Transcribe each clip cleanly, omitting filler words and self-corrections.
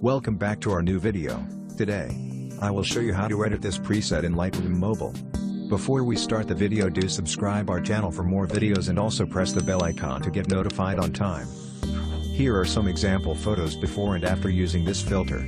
Welcome back to our new video. Today, I will show you how to edit this preset in Lightroom Mobile. Before we start the video, do subscribe our channel for more videos and also press the bell icon to get notified on time. Here are some example photos before and after using this filter.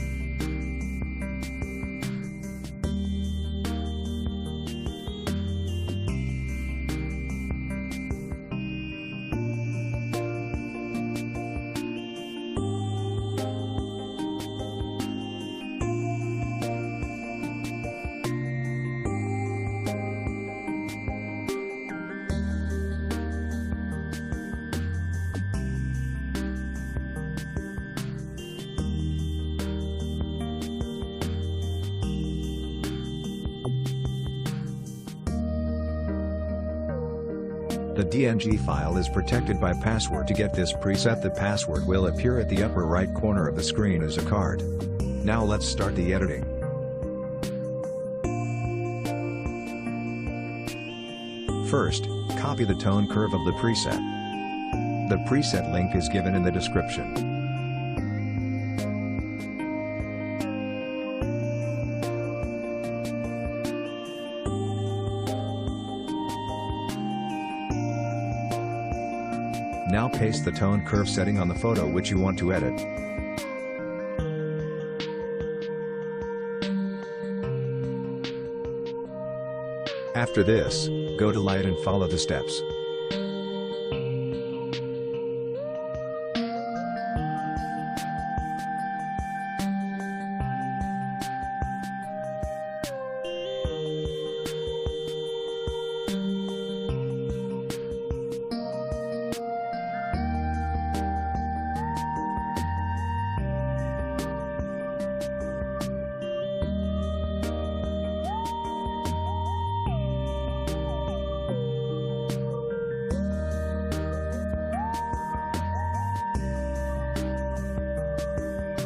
The DNG file is protected by password. To get this preset, the password will appear at the upper right corner of the screen as a card. Now let's start the editing. First, copy the tone curve of the preset. The preset link is given in the description. Now paste the tone curve setting on the photo which you want to edit. After this, go to Light and follow the steps.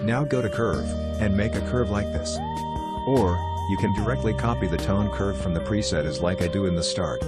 Now go to Curve, and make a curve like this. Or, you can directly copy the tone curve from the preset as like I do in the start.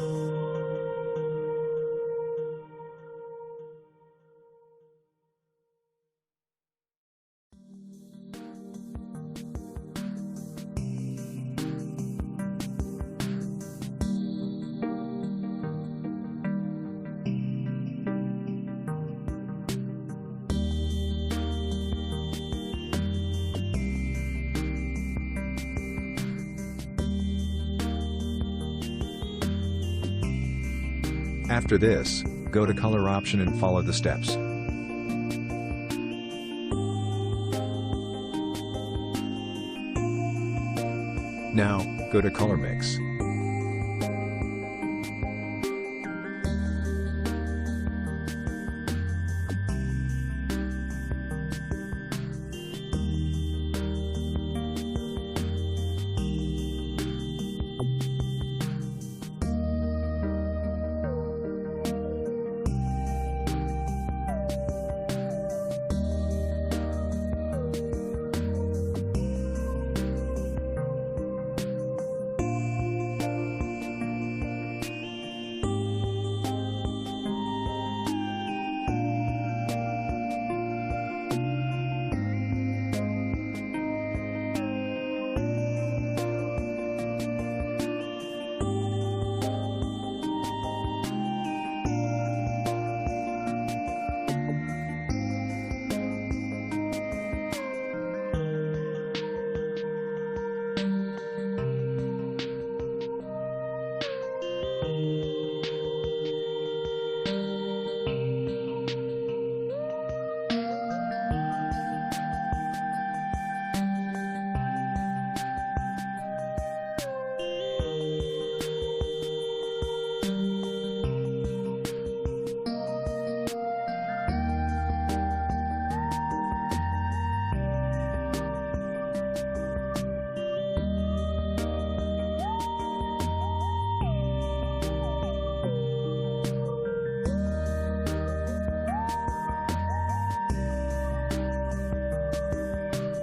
After this, go to Color option and follow the steps. Now, go to Color Mix.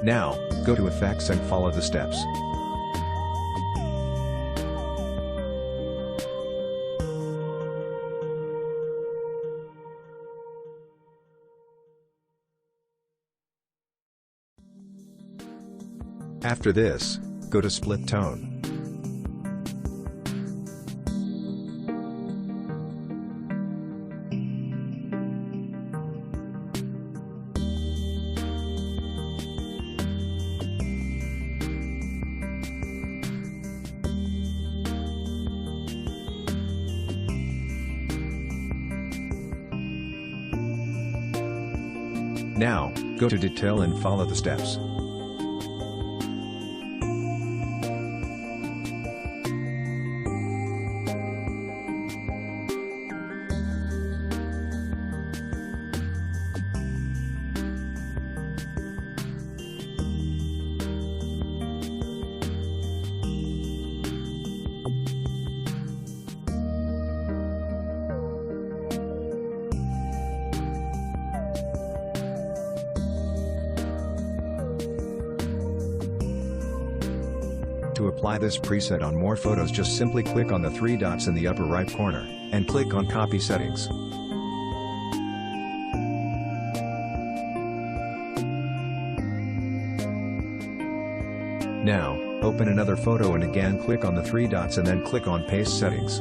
Now, go to Effects and follow the steps. After this, go to split tone. Now, go to Detail and follow the steps. To apply this preset on more photos, just simply click on the three dots in the upper right corner, and click on Copy Settings. Now, open another photo and again click on the three dots and then click on Paste Settings.